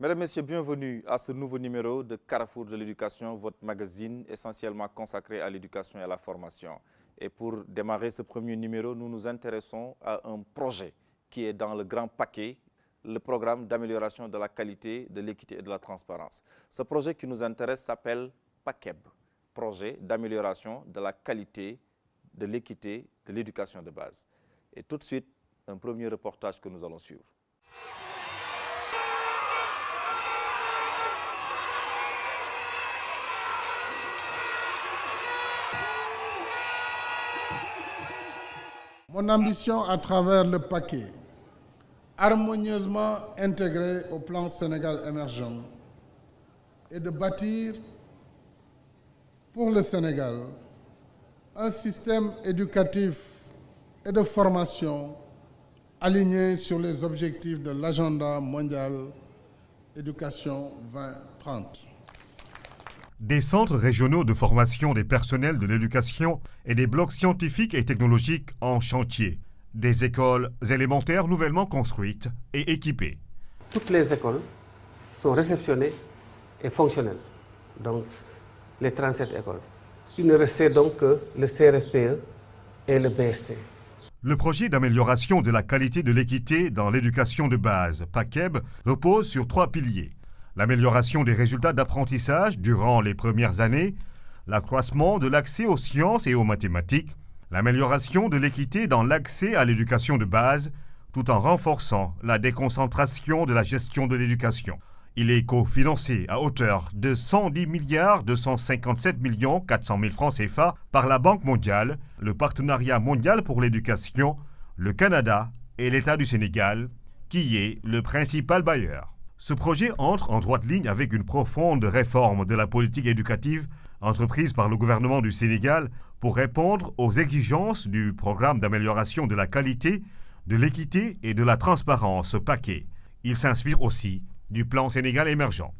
Mesdames, Messieurs, bienvenue à ce nouveau numéro de Carrefour de l'éducation, votre magazine essentiellement consacré à l'éducation et à la formation. Et pour démarrer ce premier numéro, nous nous intéressons à un projet qui est dans le grand paquet, le programme d'amélioration de la qualité, de l'équité et de la transparence. Ce projet qui nous intéresse s'appelle PAKEB, projet d'amélioration de la qualité, de l'équité, de l'éducation de base. Et tout de suite, un premier reportage que nous allons suivre. Mon ambition à travers le paquet, harmonieusement intégré au plan Sénégal émergent, est de bâtir pour le Sénégal un système éducatif et de formation aligné sur les objectifs de l'agenda mondial éducation 2030. Des centres régionaux de formation des personnels de l'éducation et des blocs scientifiques et technologiques en chantier. Des écoles élémentaires nouvellement construites et équipées. Toutes les écoles sont réceptionnées et fonctionnelles. Donc, les 37 écoles. Il ne restait donc que le CRFPE et le BST. Le projet d'amélioration de la qualité de l'équité dans l'éducation de base, PAKEB, repose sur 3 piliers. L'amélioration des résultats d'apprentissage durant les premières années, l'accroissement de l'accès aux sciences et aux mathématiques, l'amélioration de l'équité dans l'accès à l'éducation de base, tout en renforçant la déconcentration de la gestion de l'éducation. Il est cofinancé à hauteur de 110 257 400 000 francs CFA par la Banque mondiale, le Partenariat mondial pour l'éducation, le Canada et l'État du Sénégal, qui est le principal bailleur. Ce projet entre en droite ligne avec une profonde réforme de la politique éducative entreprise par le gouvernement du Sénégal pour répondre aux exigences du programme d'amélioration de la qualité, de l'équité et de la transparence PAKEB. Il s'inspire aussi du plan Sénégal émergent.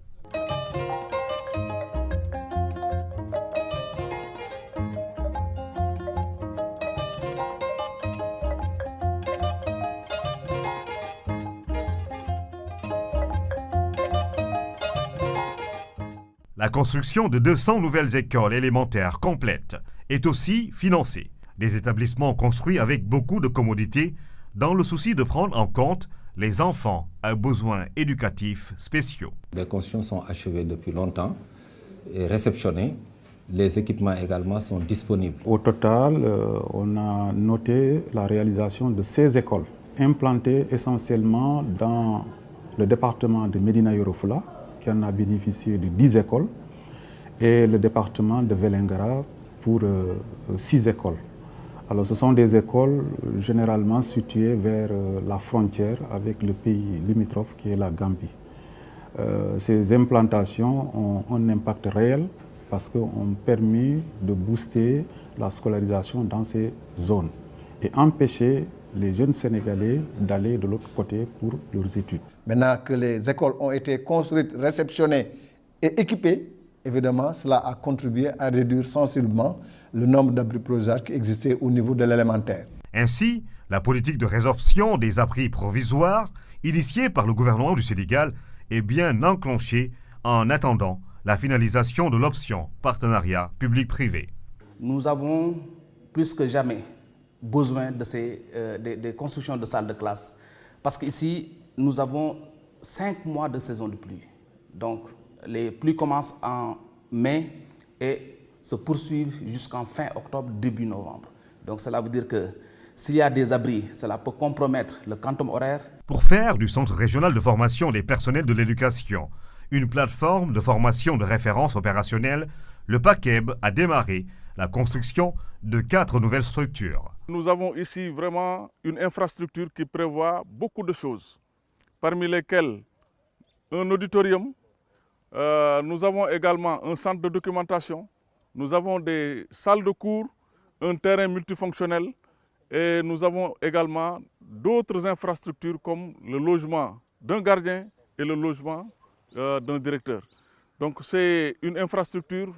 La construction de 200 nouvelles écoles élémentaires complètes est aussi financée. Des établissements construits avec beaucoup de commodités dans le souci de prendre en compte les enfants à besoins éducatifs spéciaux. Les constructions sont achevées depuis longtemps et réceptionnées. Les équipements également sont disponibles. Au total, on a noté la réalisation de 16 écoles implantées essentiellement dans le département de Médina Yoro Foulah, qui en a bénéficié de 10 écoles, et le département de Vélingara pour 6 écoles. Alors, ce sont des écoles généralement situées vers la frontière avec le pays limitrophe qui est la Gambie. Ces implantations ont un impact réel parce qu'ont permis de booster la scolarisation dans ces zones et empêcher les jeunes Sénégalais d'aller de l'autre côté pour leurs études. Maintenant que les écoles ont été construites, réceptionnées et équipées, évidemment, cela a contribué à réduire sensiblement le nombre d'abris provisoires qui existaient au niveau de l'élémentaire. Ainsi, la politique de résorption des abris provisoires, initiée par le gouvernement du Sénégal, est bien enclenchée en attendant la finalisation de l'option partenariat public-privé. Nous avons plus que jamais besoin de des constructions de salles de classe parce qu'ici, nous avons 5 mois de saison de pluie. Donc, les pluies commencent en mai et se poursuivent jusqu'en fin octobre, début novembre. Donc, cela veut dire que s'il y a des abris, cela peut compromettre le quantum horaire. Pour faire du Centre régional de formation des personnels de l'éducation une plateforme de formation de référence opérationnelle, le PAKEB a démarré la construction de 4 nouvelles structures. Nous avons ici vraiment une infrastructure qui prévoit beaucoup de choses, parmi lesquelles un auditorium, nous avons également un centre de documentation, nous avons des salles de cours, un terrain multifonctionnel et nous avons également d'autres infrastructures comme le logement d'un gardien et le logement d'un directeur. Donc c'est une infrastructure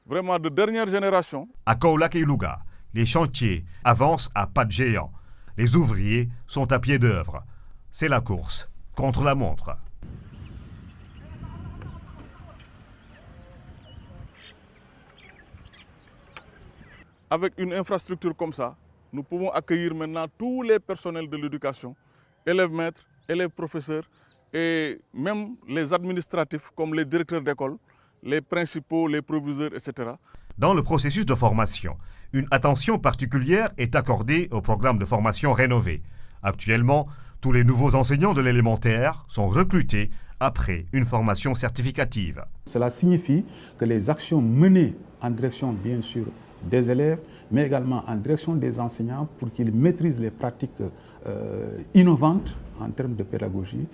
vraiment de dernière génération. À Kaolack et Louga, les chantiers avancent à pas de géant. Les ouvriers sont à pied d'œuvre. C'est la course contre la montre. avec une infrastructure comme ça, nous pouvons accueillir maintenant tous les personnels de l'éducation, élèves maîtres, élèves professeurs et même les administratifs comme les directeurs d'école, les principaux, les proviseurs, etc. Dans le processus de formation, une attention particulière est accordée au programme de formation rénové. Actuellement, tous les nouveaux enseignants de l'élémentaire sont recrutés après une formation certificative. Cela signifie que les actions menées en direction, bien sûr, des élèves, mais également en direction des enseignants pour qu'ils maîtrisent les pratiques innovantes en termes de pédagogie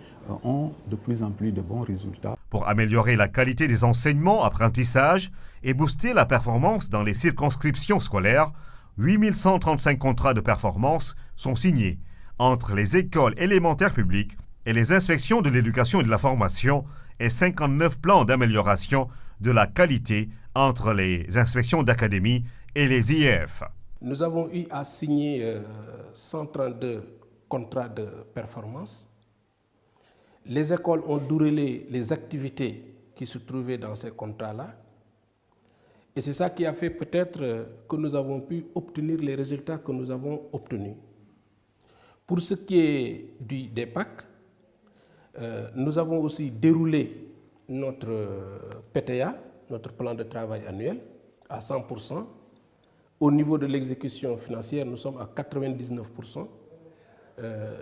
ont de plus en plus de bons résultats. Pour améliorer la qualité des enseignements, apprentissages et booster la performance dans les circonscriptions scolaires, 8135 contrats de performance sont signés entre les écoles élémentaires publiques et les inspections de l'éducation et de la formation et 59 plans d'amélioration de la qualité entre les inspections d'académie et les IEF. Nous avons eu à signer 132 contrats de performance. Les écoles ont déroulé les activités qui se trouvaient dans ces contrats-là. Et c'est ça qui a fait peut-être que nous avons pu obtenir les résultats que nous avons obtenus. Pour ce qui est des PAC, nous avons aussi déroulé notre PTA, notre plan de travail annuel, à 100%. Au niveau de l'exécution financière, nous sommes à 99%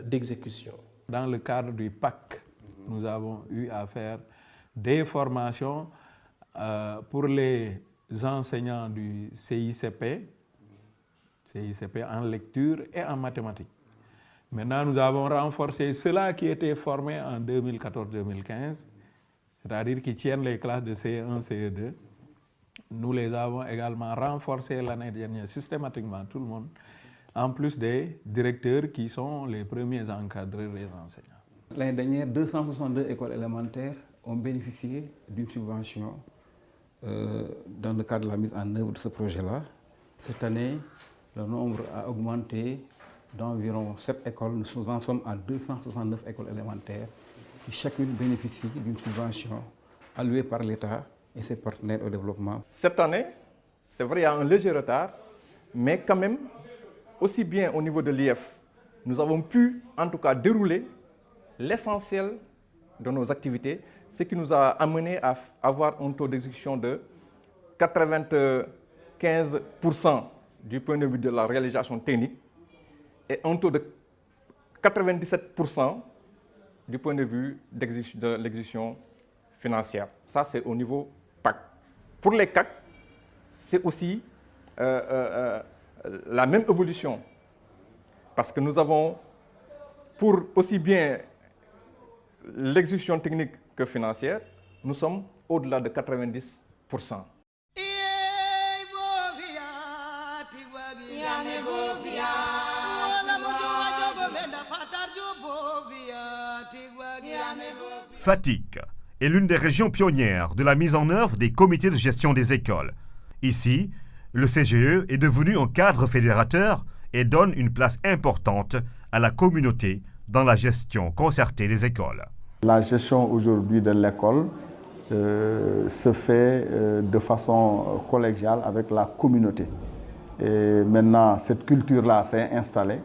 d'exécution. Dans le cadre du PAC, nous avons eu à faire des formations pour les enseignants du CICP en lecture et en mathématiques. Maintenant, nous avons renforcé ceux-là qui étaient formés en 2014-2015, c'est-à-dire qui tiennent les classes de CE1, CE2. Nous les avons également renforcés l'année dernière, systématiquement, tout le monde, en plus des directeurs qui sont les premiers encadreurs des enseignants. L'année dernière, 262 écoles élémentaires ont bénéficié d'une subvention dans le cadre de la mise en œuvre de ce projet-là. Cette année, le nombre a augmenté d'environ 7 écoles. Nous en sommes à 269 écoles élémentaires qui chacune bénéficie d'une subvention allouée par l'État et ses partenaires au développement. Cette année, c'est vrai, il y a un léger retard, mais quand même, aussi bien au niveau de l'IF, nous avons pu en tout cas dérouler l'essentiel de nos activités, ce qui nous a amené à avoir un taux d'exécution de 95% du point de vue de la réalisation technique et un taux de 97% du point de vue de l'exécution financière. Ça, c'est au niveau PAC. Pour les CAC, c'est aussi la même évolution. Parce que nous avons, pour aussi bien l'exécution technique que financière, nous sommes au-delà de 90%. Fatick est l'une des régions pionnières de la mise en œuvre des comités de gestion des écoles. Ici, le CGE est devenu un cadre fédérateur et donne une place importante à la communauté dans la gestion concertée des écoles. La gestion aujourd'hui de l'école se fait de façon collégiale avec la communauté. Et maintenant, cette culture-là s'est installée.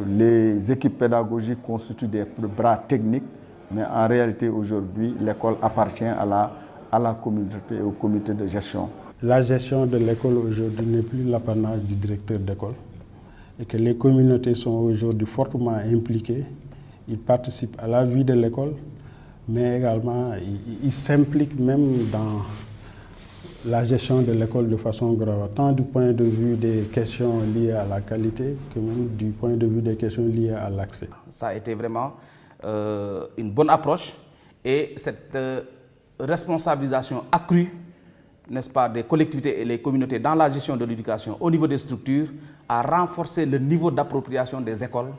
Les équipes pédagogiques constituent des bras techniques, mais en réalité, aujourd'hui, l'école appartient à la communauté et au comité de gestion. La gestion de l'école aujourd'hui n'est plus l'apanage du directeur d'école et que les communautés sont aujourd'hui fortement impliquées. Ils participent à la vie de l'école, mais également ils s'impliquent même dans la gestion de l'école de façon grave, tant du point de vue des questions liées à la qualité que même du point de vue des questions liées à l'accès. Ça a été vraiment une bonne approche et cette responsabilisation accrue, n'est-ce pas, des collectivités et les communautés dans la gestion de l'éducation au niveau des structures a renforcé le niveau d'appropriation des écoles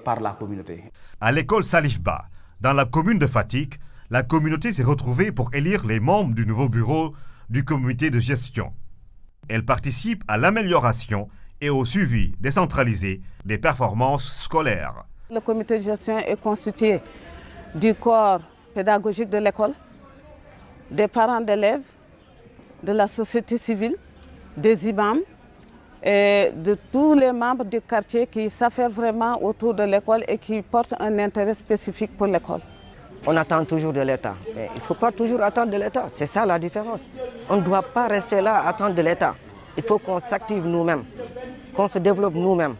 par la communauté. À l'école Salif Ba, dans la commune de Fatick, la communauté s'est retrouvée pour élire les membres du nouveau bureau du comité de gestion. Elle participe à l'amélioration et au suivi décentralisé des performances scolaires. Le comité de gestion est constitué du corps pédagogique de l'école, des parents d'élèves, de la société civile des imams et de tous les membres du quartier qui s'affairent vraiment autour de l'école et qui portent un intérêt spécifique pour l'école. On attend toujours de l'État. Mais il ne faut pas toujours attendre de l'État. C'est ça la différence. On ne doit pas rester là à attendre de l'État. Il faut qu'on s'active nous-mêmes, qu'on se développe nous-mêmes.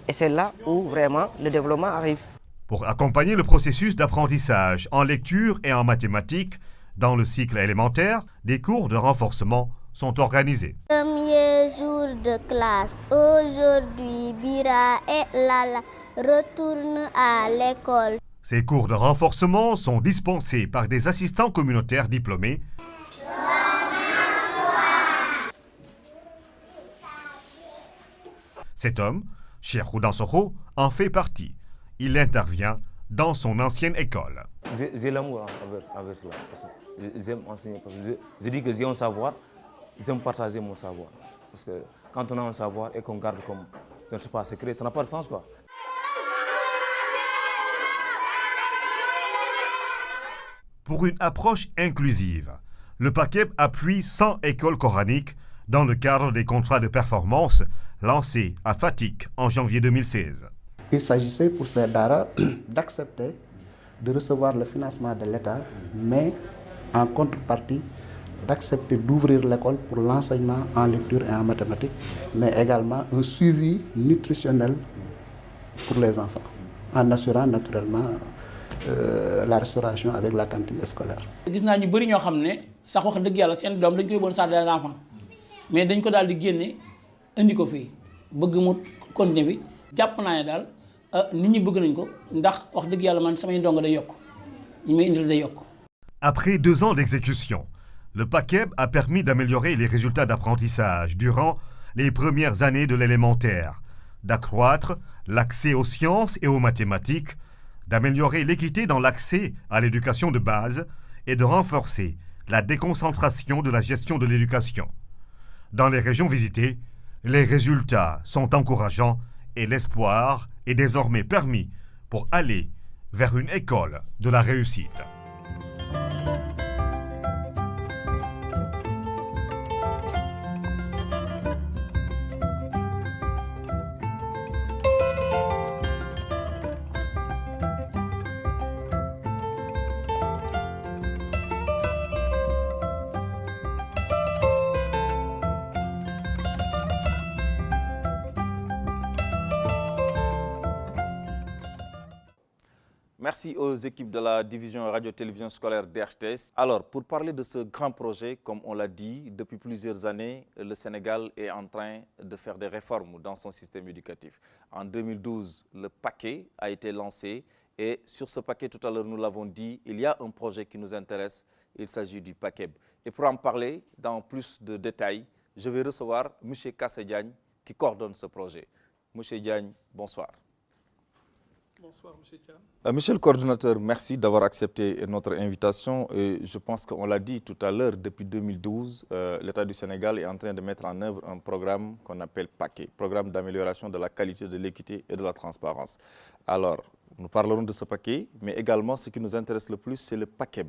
Et c'est là où vraiment le développement arrive. Pour accompagner le processus d'apprentissage en lecture et en mathématiques dans le cycle élémentaire, des cours de renforcement sont organisés. Premier jour de classe. Aujourd'hui, Bira et Lala retournent à l'école. Ces cours de renforcement sont dispensés par des assistants communautaires diplômés. Cet homme, Cheikh Dansokho, en fait partie. Il intervient dans son ancienne école. J'ai l'amour envers cela. J'aime enseigner parce que je dis que j'ai un savoir, j'aime partager mon savoir. Parce que quand on a un savoir et qu'on garde comme, je ne sais pas, secret, ça n'a pas de sens, quoi. Pour une approche inclusive, le PAKEB appuie 100 écoles coraniques dans le cadre des contrats de performance lancés à Fatick en janvier 2016. Il s'agissait pour ces daara d'accepter de recevoir le financement de l'État, mais en contrepartie d'accepter d'ouvrir l'école pour l'enseignement en lecture et en mathématiques, mais également un suivi nutritionnel pour les enfants, en assurant naturellement la restauration avec la cantine scolaire. gis naa ñu bëri ñoo xam ne sax wax dëgg yàlla seen doom dañ koy yóbboon jardin d'enfants mais dañ ko daal di génne indi ko fii bëgg mu continuer bi jàpp naa ne daal nit ñi bëgg nañ ko ndax wax dëgg yàlla man samay ndongo day yokk ñi may indil day yokk. Après 2 ans d'exécution, le PAKEB a permis d'améliorer les résultats d'apprentissage durant les premières années de l'élémentaire, d'accroître l'accès aux sciences et aux mathématiques, d'améliorer l'équité dans l'accès à l'éducation de base et de renforcer la déconcentration de la gestion de l'éducation. Dans les régions visitées, les résultats sont encourageants et l'espoir est désormais permis pour aller vers une école de la réussite. Merci aux équipes de la division radio-télévision scolaire d'RTS. Alors, pour parler de ce grand projet, comme on l'a dit, depuis plusieurs années, le Sénégal est en train de faire des réformes dans son système éducatif. En 2012, le paquet a été lancé et sur ce paquet, tout à l'heure, nous l'avons dit, il y a un projet qui nous intéresse, il s'agit du PAKEB. Et pour en parler dans plus de détails, je vais recevoir M. Kassé Diagne qui coordonne ce projet. M. Diagne, bonsoir. Bonsoir, M. Tian. Monsieur le coordonnateur, merci d'avoir accepté notre invitation. Et je pense qu'on l'a dit tout à l'heure, depuis 2012, l'État du Sénégal est en train de mettre en œuvre un programme qu'on appelle PAKEB, Programme d'amélioration de la qualité, de l'équité et de la transparence. Alors, nous parlerons de ce paquet, mais également ce qui nous intéresse le plus, c'est le PAKEB.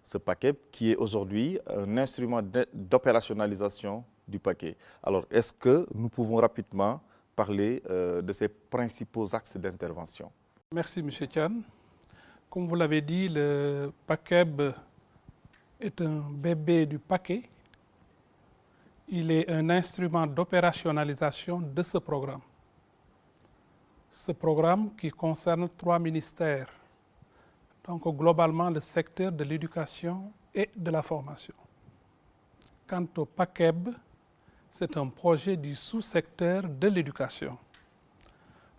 Ce PAKEB qui est aujourd'hui un instrument d'opérationnalisation du paquet. Alors, est-ce que nous pouvons rapidement parler de ces principaux axes d'intervention? Merci, M. Tian. Comme vous l'avez dit, le PAKEB est un bébé du paquet. Il est un instrument d'opérationnalisation de ce programme. Ce programme qui concerne 3 ministères, donc globalement le secteur de l'éducation et de la formation. Quant au PAKEB, c'est un projet du sous-secteur de l'éducation,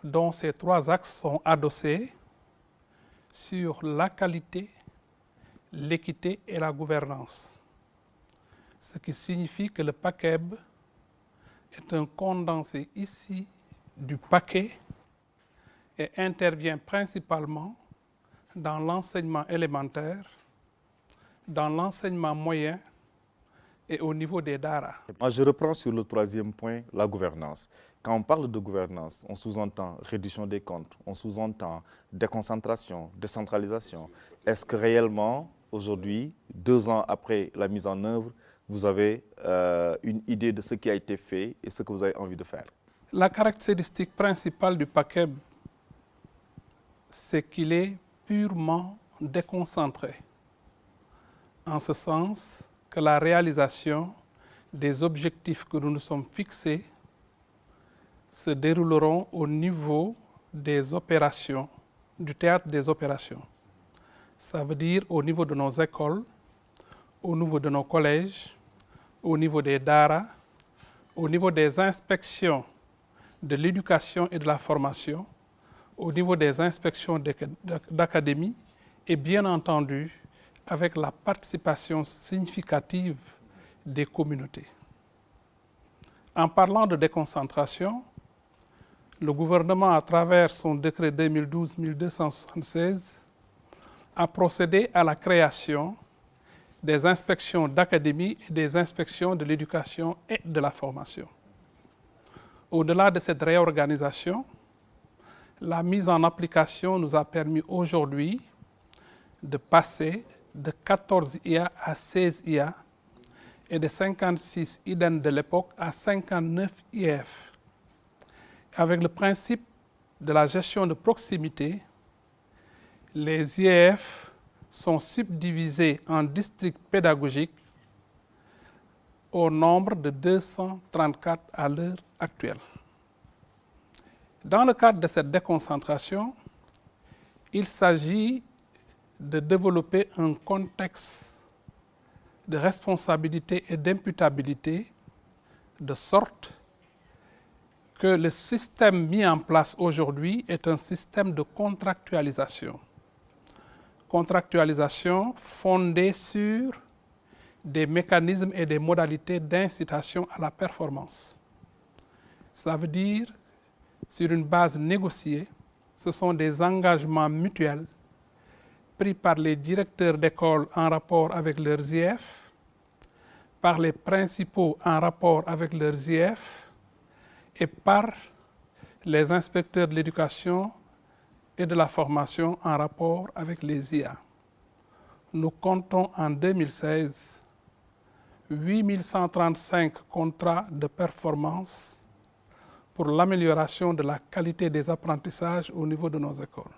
dont ces 3 axes sont adossés sur la qualité, l'équité et la gouvernance. Ce qui signifie que le PAKEB est un condensé ici du paquet et intervient principalement dans l'enseignement élémentaire, dans l'enseignement moyen et au niveau des daara. Moi, je reprends sur le 3e point, la gouvernance. Quand on parle de gouvernance, on sous-entend réduction des comptes, on sous-entend déconcentration, décentralisation. Est-ce que réellement, aujourd'hui, 2 ans après la mise en œuvre, vous avez une idée de ce qui a été fait et ce que vous avez envie de faire? La caractéristique principale du PACEB, c'est qu'il est purement déconcentré, en ce sens que la réalisation des objectifs que nous nous sommes fixés se dérouleront au niveau des opérations, du théâtre des opérations. Ça veut dire au niveau de nos écoles, au niveau de nos collèges, au niveau des daara, au niveau des inspections de l'éducation et de la formation, au niveau des inspections d'académie et bien entendu avec la participation significative des communautés. En parlant de déconcentration, le gouvernement, à travers son décret 2012-1276, a procédé à la création des inspections d'académie et des inspections de l'éducation et de la formation. Au-delà de cette réorganisation, la mise en application nous a permis aujourd'hui de passer de 14 IA à 16 IA et de 56 IDEN de l'époque à 59 IEF. Avec le principe de la gestion de proximité, les IEF sont subdivisés en districts pédagogiques au nombre de 234 à l'heure actuelle. Dans le cadre de cette déconcentration, il s'agit de développer un contexte de responsabilité et d'imputabilité de sorte que le système mis en place aujourd'hui est un système de contractualisation. Contractualisation fondée sur des mécanismes et des modalités d'incitation à la performance. Ça veut dire, sur une base négociée, ce sont des engagements mutuels pris par les directeurs d'école en rapport avec leurs IEF, par les principaux en rapport avec leurs IEF, et par les inspecteurs de l'éducation et de la formation en rapport avec les IA. Nous comptons en 2016 8135 contrats de performance pour l'amélioration de la qualité des apprentissages au niveau de nos écoles.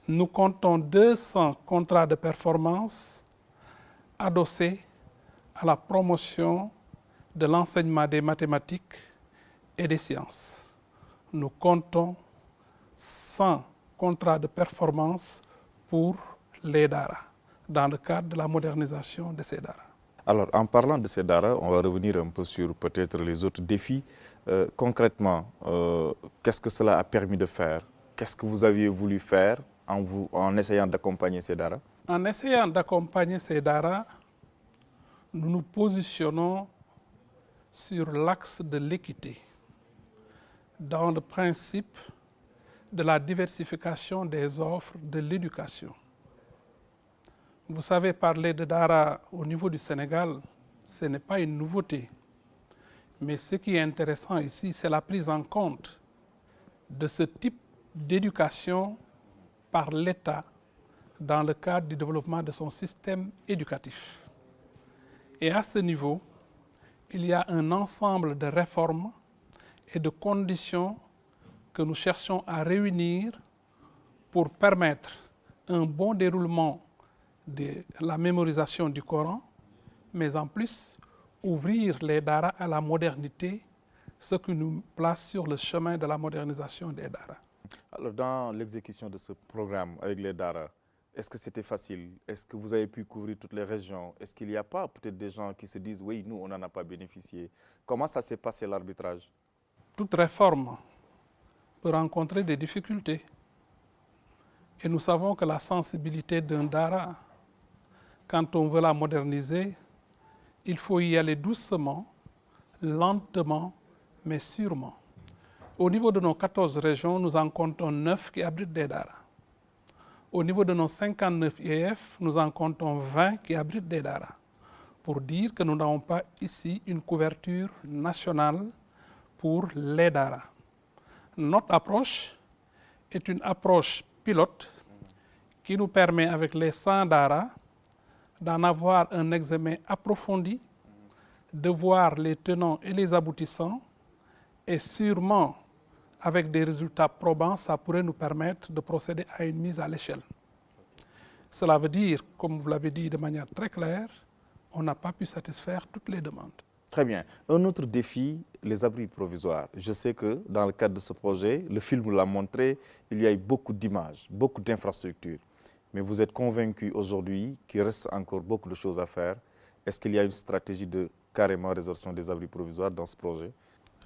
Nous comptons 200 contrats de performance adossés à la promotion de l'enseignement des mathématiques et des sciences. Nous comptons 100 contrats de performance pour les daara, dans le cadre de la modernisation de ces daara. Alors, en parlant de ces daara, on va revenir un peu sur peut-être les autres défis. Concrètement, qu'est-ce que cela a permis de faire? Qu'est-ce que vous aviez voulu faire en essayant d'accompagner ces daara? En essayant d'accompagner ces daara, nous nous positionnons sur l'axe de l'équité, dans le principe de la diversification des offres de l'éducation. Vous savez, parler de daara au niveau du Sénégal, ce n'est pas une nouveauté. Mais ce qui est intéressant ici, c'est la prise en compte de ce type d'éducation par l'État dans le cadre du développement de son système éducatif. Et à ce niveau, il y a un ensemble de réformes et de conditions que nous cherchons à réunir pour permettre un bon déroulement de la mémorisation du Coran, mais en plus ouvrir les daara à la modernité, ce qui nous place sur le chemin de la modernisation des daara. Alors, dans l'exécution de ce programme avec les daara, est-ce que c'était facile? Est-ce que vous avez pu couvrir toutes les régions? Est-ce qu'il n'y a pas peut-être des gens qui se disent « oui, nous, on n'en a pas bénéficié ». Comment ça s'est passé l'arbitrage? Toute réforme peut rencontrer des difficultés. Et nous savons que la sensibilité d'un daara, quand on veut la moderniser, il faut y aller doucement, lentement, mais sûrement. Au niveau de nos 14 régions, nous en comptons 9 qui abritent des daara. Au niveau de nos 59 IEF, nous en comptons 20 qui abritent des daara. Pour dire que nous n'avons pas ici une couverture nationale pour les daara. Notre approche est une approche pilote qui nous permet, avec les 100 daara, d'en avoir un examen approfondi, de voir les tenants et les aboutissants, et sûrement, avec des résultats probants, ça pourrait nous permettre de procéder à une mise à l'échelle. Cela veut dire, comme vous l'avez dit de manière très claire, on n'a pas pu satisfaire toutes les demandes. Très bien. Un autre défi, les abris provisoires. Je sais que dans le cadre de ce projet, le film l'a montré, il y a eu beaucoup d'images, beaucoup d'infrastructures. Mais vous êtes convaincu aujourd'hui qu'il reste encore beaucoup de choses à faire. Est-ce qu'il y a une stratégie de carrément résolution des abris provisoires dans ce projet?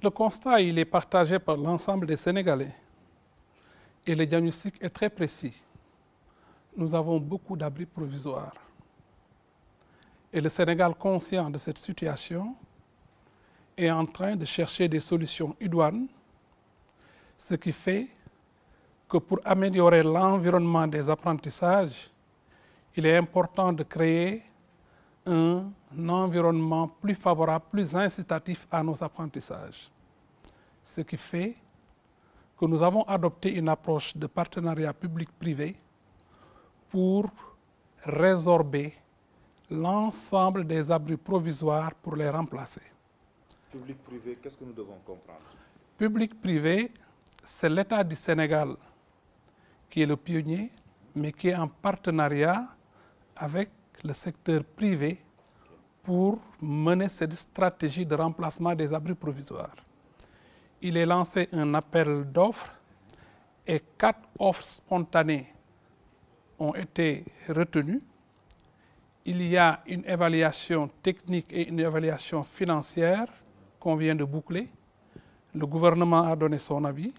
Le constat, il est partagé par l'ensemble des Sénégalais. Et le diagnostic est très précis. Nous avons beaucoup d'abris provisoires. Et le Sénégal, conscient de cette situation, est en train de chercher des solutions idoines, ce qui fait que pour améliorer l'environnement des apprentissages, il est important de créer un environnement plus favorable, plus incitatif à nos apprentissages. Ce qui fait que nous avons adopté une approche de partenariat public-privé pour résorber l'ensemble des abris provisoires pour les remplacer. Public-privé, qu'est-ce que nous devons comprendre? Public-privé, c'est l'État du Sénégal qui est le pionnier, mais qui est en partenariat avec le secteur privé pour mener cette stratégie de remplacement des abris provisoires. Il est lancé un appel d'offres et 4 offres spontanées ont été retenues. Il y a une évaluation technique et une évaluation financière qu'on vient de boucler. Le gouvernement a donné son avis.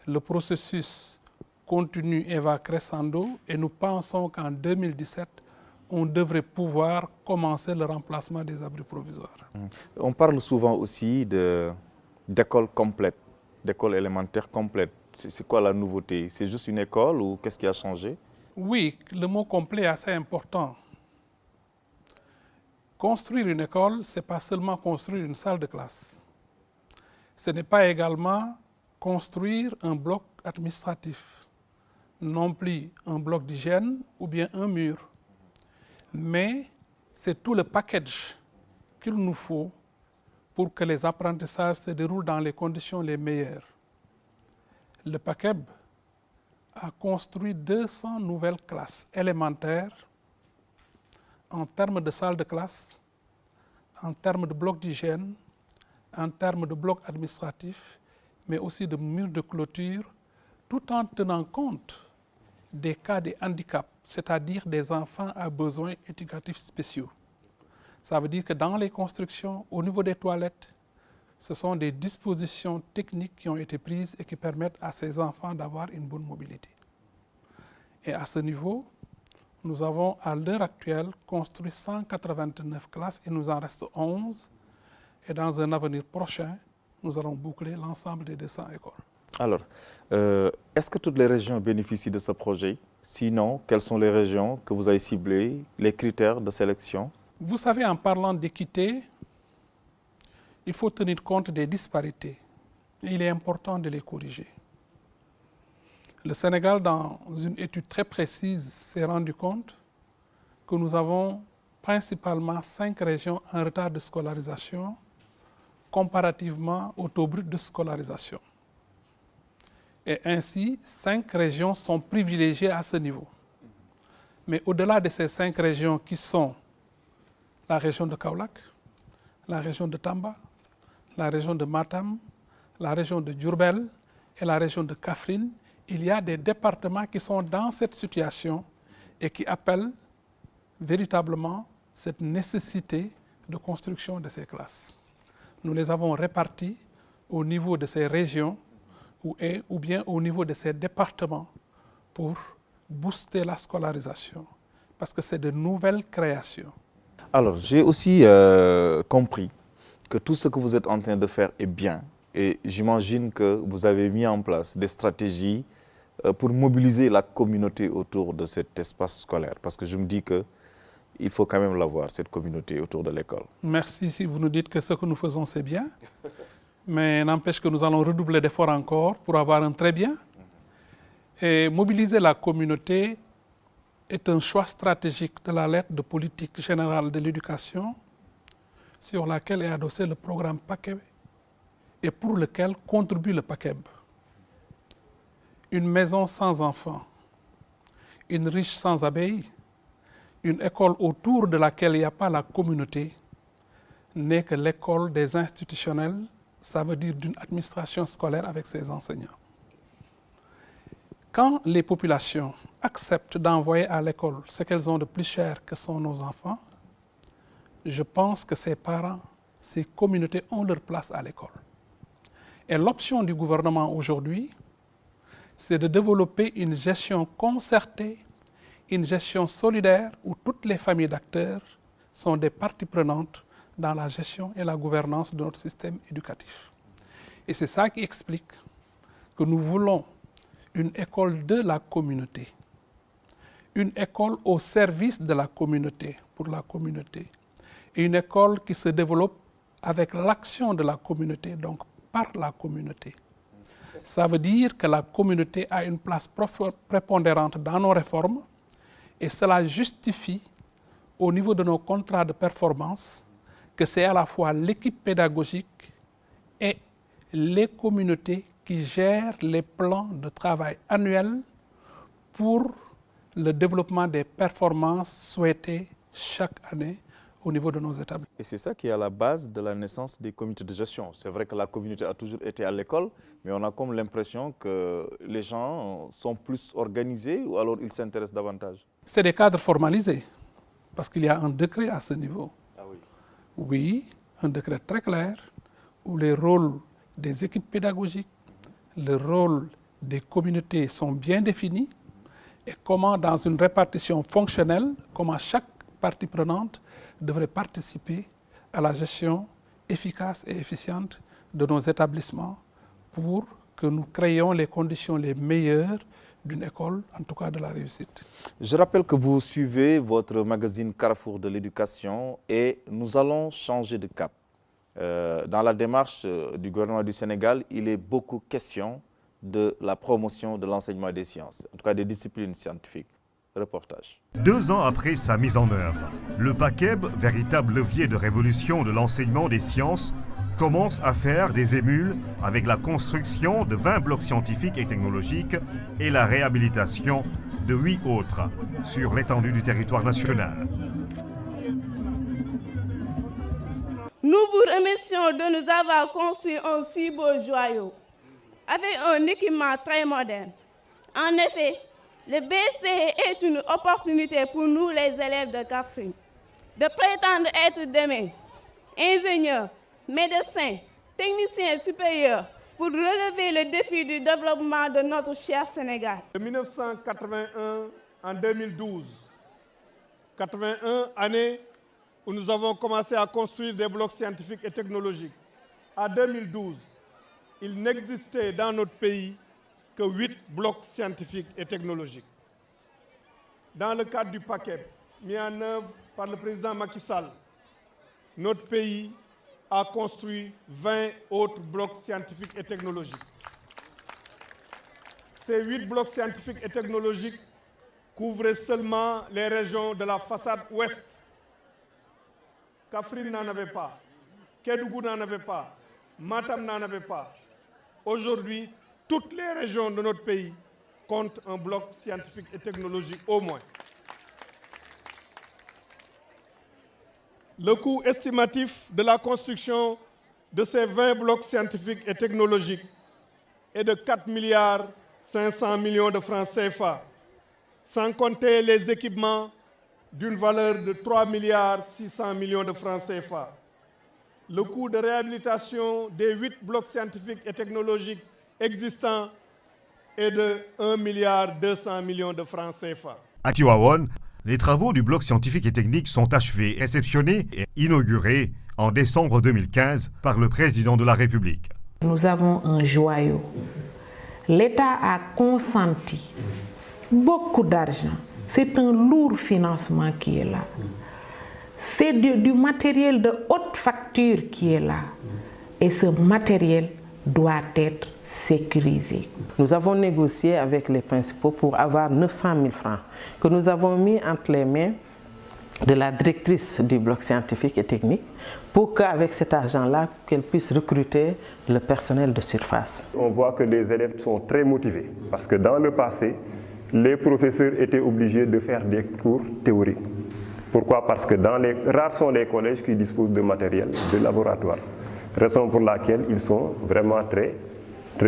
Le processus continue et va crescendo et nous pensons qu'en 2017, on devrait pouvoir commencer le remplacement des abris provisoires. On parle souvent aussi d'écoles complètes, d'écoles élémentaires complètes. C'est quoi la nouveauté? C'est juste une école ou qu'est-ce qui a changé? Oui, le mot complet est assez important. Construire une école, ce n'est pas seulement construire une salle de classe. Ce n'est pas également construire un bloc administratif, non plus un bloc d'hygiène ou bien un mur. Mais c'est tout le package qu'il nous faut pour que les apprentissages se déroulent dans les conditions les meilleures. Le PACEB a construit 200 nouvelles classes élémentaires en termes de salles de classe, en termes de blocs d'hygiène, en termes de blocs administratifs, mais aussi de murs de clôture, tout en tenant compte des cas de handicap, c'est-à-dire des enfants à besoins éducatifs spéciaux. Ça veut dire que dans les constructions, au niveau des toilettes, ce sont des dispositions techniques qui ont été prises et qui permettent à ces enfants d'avoir une bonne mobilité. Et à ce niveau, nous avons à l'heure actuelle construit 189 classes, il nous en reste 11. Et dans un avenir prochain, nous allons boucler l'ensemble des 200 écoles. Alors, est-ce que toutes les régions bénéficient de ce projet? Sinon, quelles sont les régions que vous avez ciblées, les critères de sélection? Vous savez, en parlant d'équité, il faut tenir compte des disparités. Et il est important de les corriger. Le Sénégal, dans une étude très précise, s'est rendu compte que nous avons principalement 5 régions en retard de scolarisation comparativement au taux brut de scolarisation. Et ainsi, 5 régions sont privilégiées à ce niveau. Mais au-delà de ces 5 régions qui sont la région de Kaolack, la région de Tamba, la région de Matam, la région de Diourbel et la région de Kaffrine, il y a des départements qui sont dans cette situation et qui appellent véritablement cette nécessité de construction de ces classes. Nous les avons répartis au niveau de ces régions ou bien au niveau de ces départements pour booster la scolarisation, parce que c'est de nouvelles créations. Alors, j'ai aussi compris que tout ce que vous êtes en train de faire est bien. Et j'imagine que vous avez mis en place des stratégies pour mobiliser la communauté autour de cet espace scolaire. Parce que je me dis qu'il faut quand même l'avoir, cette communauté autour de l'école. Merci si vous nous dites que ce que nous faisons, c'est bien. Mais n'empêche que nous allons redoubler d'efforts encore pour avoir un très bien. Et mobiliser la communauté, est un choix stratégique de la lettre de politique générale de l'éducation sur laquelle est adossé le programme PAKEB et pour lequel contribue le PAKEB. Une maison sans enfants, une riche sans abeilles, une école autour de laquelle il n'y a pas la communauté n'est que l'école des institutionnels, ça veut dire d'une administration scolaire avec ses enseignants. Quand les populations acceptent d'envoyer à l'école ce qu'elles ont de plus cher que sont nos enfants, je pense que ces parents, ces communautés ont leur place à l'école. Et l'option du gouvernement aujourd'hui, c'est de développer une gestion concertée, une gestion solidaire où toutes les familles d'acteurs sont des parties prenantes dans la gestion et la gouvernance de notre système éducatif. Et c'est ça qui explique que nous voulons une école de la communauté, une école au service de la communauté, pour la communauté, et une école qui se développe avec l'action de la communauté, donc par la communauté. Ça veut dire que la communauté a une place prépondérante dans nos réformes et cela justifie au niveau de nos contrats de performance que c'est à la fois l'équipe pédagogique et les communautés qui gèrent les plans de travail annuels pour le développement des performances souhaitées chaque année au niveau de nos établissements. Et c'est ça qui est à la base de la naissance des comités de gestion. C'est vrai que la communauté a toujours été à l'école, mais on a comme l'impression que les gens sont plus organisés ou alors ils s'intéressent davantage. C'est des cadres formalisés, parce qu'il y a un décret à ce niveau. Ah oui. Oui, un décret très clair où les rôles des équipes pédagogiques, le rôle des communautés sont bien définis et comment dans une répartition fonctionnelle, comment chaque partie prenante devrait participer à la gestion efficace et efficiente de nos établissements pour que nous créions les conditions les meilleures d'une école, en tout cas de la réussite. Je rappelle que vous suivez votre magazine Carrefour de l'éducation et nous allons changer de cap. Dans la démarche du gouvernement du Sénégal, il est beaucoup question de la promotion de l'enseignement des sciences, en tout cas des disciplines scientifiques. Reportage. 2 ans après sa mise en œuvre, le PAKEB, véritable levier de révolution de l'enseignement des sciences, commence à faire des émules avec la construction de 20 blocs scientifiques et technologiques et la réhabilitation de 8 autres sur l'étendue du territoire national. Nous vous remercions de nous avoir construit un si beau joyau avec un équipement très moderne. En effet, le BCE est une opportunité pour nous, les élèves de Kaffrine, de prétendre être demain ingénieurs, médecins, techniciens supérieurs pour relever le défi du développement de notre cher Sénégal. De 1981 en 2012, 81 années où nous avons commencé à construire des blocs scientifiques et technologiques. En 2012, il n'existait dans notre pays que 8 blocs scientifiques et technologiques. Dans le cadre du PAKEB mis en œuvre par le président Macky Sall, notre pays a construit 20 autres blocs scientifiques et technologiques. Ces 8 blocs scientifiques et technologiques couvraient seulement les régions de la façade ouest. Kaffrine n'en avait pas, Kédougou n'en avait pas, Matam n'en avait pas. Aujourd'hui, toutes les régions de notre pays comptent un bloc scientifique et technologique au moins. Le coût estimatif de la construction de ces 20 blocs scientifiques et technologiques est de 4 milliards 500 millions de francs CFA, sans compter les équipements d'une valeur de 3 milliards 600 millions de francs CFA. Le coût de réhabilitation des 8 blocs scientifiques et technologiques existants est de 1 milliard 200 millions de francs CFA. À Tivaouane, les travaux du bloc scientifique et technique sont achevés, réceptionnés et inaugurés en décembre 2015 par le président de la République. Nous avons un joyau. L'État a consenti beaucoup d'argent. C'est un lourd financement qui est là. C'est du matériel de haute facture qui est là. Et ce matériel doit être sécurisé. Nous avons négocié avec les principaux pour avoir 900 000 francs que nous avons mis entre les mains de la directrice du bloc scientifique et technique pour qu'avec cet argent-là, qu'elle puisse recruter le personnel de surface. On voit que les élèves sont très motivés parce que dans le passé, les professeurs étaient obligés de faire des cours théoriques. Pourquoi? Parce que rares sont les collèges qui disposent de matériel, de laboratoire. Raison pour laquelle ils sont vraiment très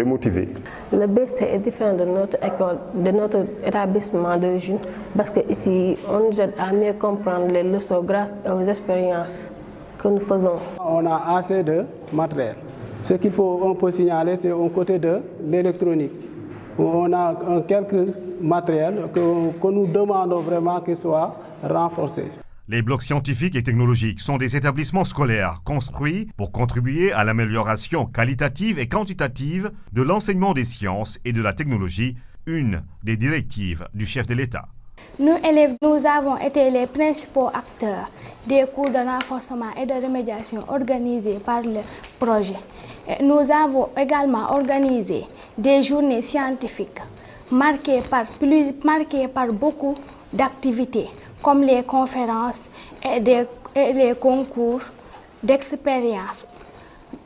motivés. Le BST est différent de notre école, de notre établissement d'origine, parce qu'ici, on nous aide à mieux comprendre les leçons grâce aux expériences que nous faisons. On a assez de matériel. Ce qu'il faut un peu signaler, c'est au côté de l'électronique. On a quelques matériels que nous demandons vraiment qu'ils soient renforcés. Les blocs scientifiques et technologiques sont des établissements scolaires construits pour contribuer à l'amélioration qualitative et quantitative de l'enseignement des sciences et de la technologie, une des directives du chef de l'État. Nous, élèves, nous avons été les principaux acteurs des cours de renforcement et de remédiation organisés par le projet. Nous avons également organisé des journées scientifiques marquées par beaucoup d'activités, comme les conférences et les concours d'expérience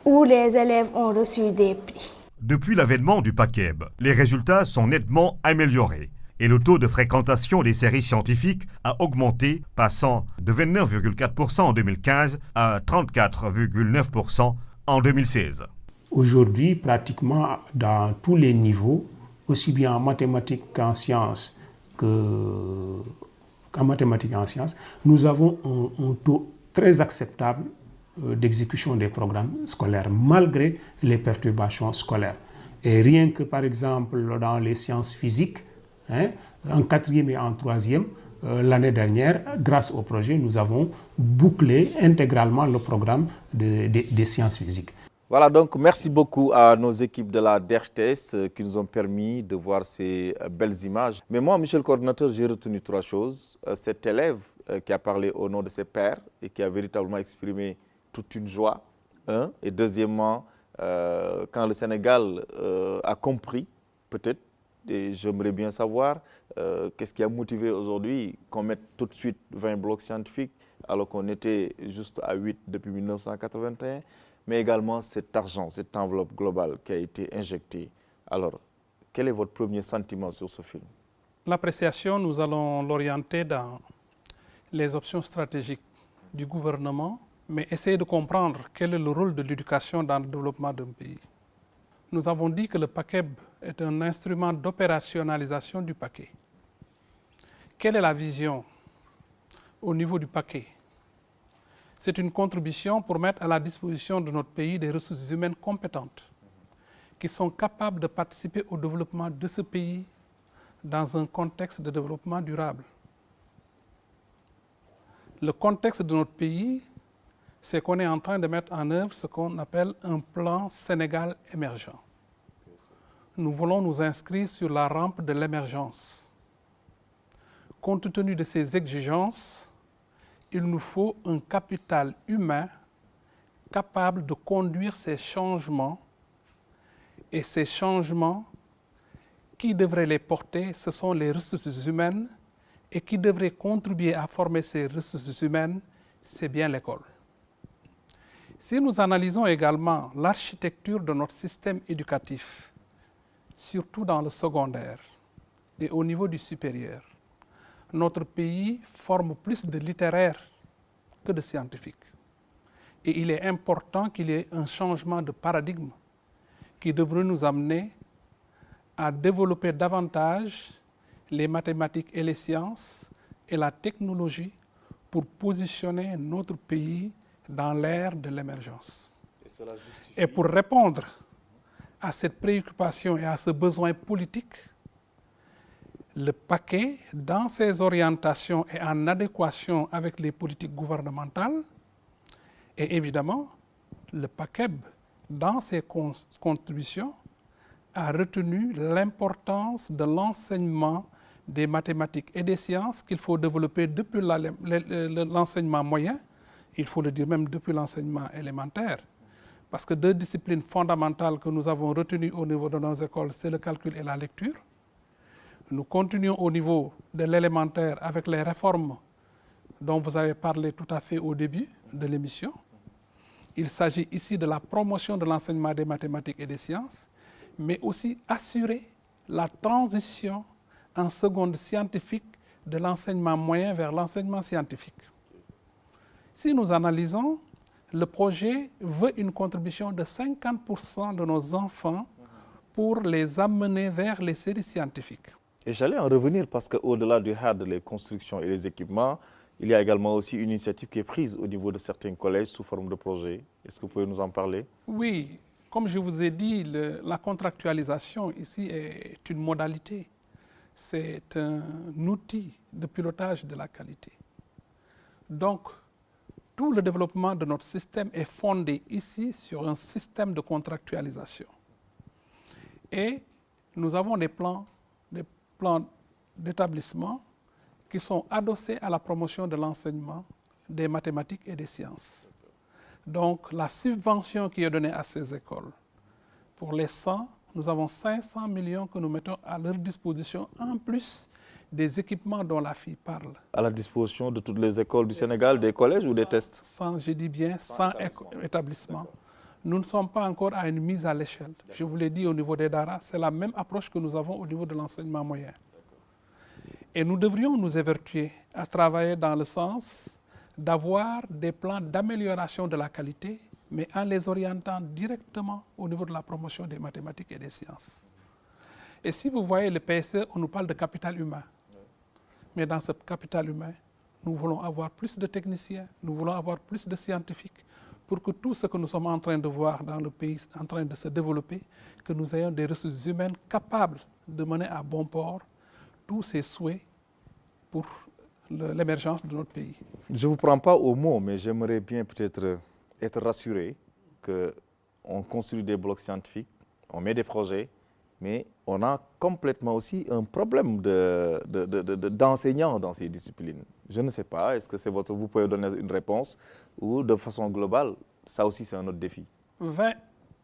où les élèves ont reçu des prix. Depuis l'avènement du PACEB, les résultats sont nettement améliorés et le taux de fréquentation des séries scientifiques a augmenté, passant de 29,4% en 2015 à 34,9% en 2016. Aujourd'hui, pratiquement dans tous les niveaux, aussi bien en mathématiques qu'en sciences nous avons un taux très acceptable d'exécution des programmes scolaires, malgré les perturbations scolaires. Et rien que, par exemple, dans les sciences physiques, en 4e et en 3e, l'année dernière, grâce au projet, nous avons bouclé intégralement le programme des sciences physiques. Voilà, donc merci beaucoup à nos équipes de la DRTS qui nous ont permis de voir ces belles images. Mais moi, monsieur le coordinateur, j'ai retenu 3 choses. Cet élève qui a parlé au nom de ses pairs et qui a véritablement exprimé toute une joie. Et deuxièmement, quand le Sénégal a compris, peut-être, et j'aimerais bien savoir qu'est-ce qui a motivé aujourd'hui qu'on mette tout de suite 20 blocs scientifiques alors qu'on était juste à 8 depuis 1981. Mais également cet argent, cette enveloppe globale qui a été injectée. Alors, quel est votre premier sentiment sur ce film? L'appréciation, nous allons l'orienter dans les options stratégiques du gouvernement, mais essayer de comprendre quel est le rôle de l'éducation dans le développement d'un pays. Nous avons dit que le PACEB est un instrument d'opérationnalisation du paquet. Quelle est la vision au niveau du paquet? C'est une contribution pour mettre à la disposition de notre pays des ressources humaines compétentes qui sont capables de participer au développement de ce pays dans un contexte de développement durable. Le contexte de notre pays, c'est qu'on est en train de mettre en œuvre ce qu'on appelle un plan Sénégal émergent. Nous voulons nous inscrire sur la rampe de l'émergence. Compte tenu de ces exigences, il nous faut un capital humain capable de conduire ces changements. Et ces changements, qui devraient les porter, ce sont les ressources humaines. Et qui devrait contribuer à former ces ressources humaines, c'est bien l'école. Si nous analysons également l'architecture de notre système éducatif, surtout dans le secondaire et au niveau du supérieur, notre pays forme plus de littéraires que de scientifiques. Et il est important qu'il y ait un changement de paradigme qui devrait nous amener à développer davantage les mathématiques et les sciences et la technologie pour positionner notre pays dans l'ère de l'émergence. Et pour répondre à cette préoccupation et à ce besoin politique, le paquet, dans ses orientations et en adéquation avec les politiques gouvernementales, et évidemment, le PACEB, dans ses contributions, a retenu l'importance de l'enseignement des mathématiques et des sciences qu'il faut développer depuis l'enseignement moyen, il faut le dire même depuis l'enseignement élémentaire, parce que 2 disciplines fondamentales que nous avons retenues au niveau de nos écoles, c'est le calcul et la lecture. Nous continuons au niveau de l'élémentaire avec les réformes dont vous avez parlé tout à fait au début de l'émission. Il s'agit ici de la promotion de l'enseignement des mathématiques et des sciences, mais aussi assurer la transition en seconde scientifique de l'enseignement moyen vers l'enseignement scientifique. Si nous analysons, le projet veut une contribution de 50% de nos enfants pour les amener vers les séries scientifiques. Et j'allais en revenir parce qu'au-delà du hard, les constructions et les équipements, il y a également aussi une initiative qui est prise au niveau de certains collèges sous forme de projet. Est-ce que vous pouvez nous en parler? Oui, comme je vous ai dit, la contractualisation ici est une modalité. C'est un outil de pilotage de la qualité. Donc, tout le développement de notre système est fondé ici sur un système de contractualisation. Et nous avons des plans d'établissement qui sont adossés à la promotion de l'enseignement des mathématiques et des sciences. Donc, la subvention qui est donnée à ces écoles, pour les 100, nous avons 500 millions que nous mettons à leur disposition, en plus des équipements dont la fille parle. À la disposition de toutes les écoles du Sénégal, des collèges ou des tests? 100, je dis bien 100 établissements. Nous ne sommes pas encore à une mise à l'échelle. Je vous l'ai dit au niveau des DARA, c'est la même approche que nous avons au niveau de l'enseignement moyen. Et nous devrions nous évertuer à travailler dans le sens d'avoir des plans d'amélioration de la qualité, mais en les orientant directement au niveau de la promotion des mathématiques et des sciences. Et si vous voyez le PSE, on nous parle de capital humain. Mais dans ce capital humain, nous voulons avoir plus de techniciens, nous voulons avoir plus de scientifiques, pour que tout ce que nous sommes en train de voir dans le pays, en train de se développer, que nous ayons des ressources humaines capables de mener à bon port tous ces souhaits pour l'émergence de notre pays. Je ne vous prends pas au mot, mais j'aimerais bien peut-être être rassuré qu'on construit des blocs scientifiques, on met des projets, mais on a complètement aussi un problème d'enseignants dans ces disciplines. Je ne sais pas, est-ce que c'est votre... Vous pouvez donner une réponse ou de façon globale, ça aussi c'est un autre défi. 20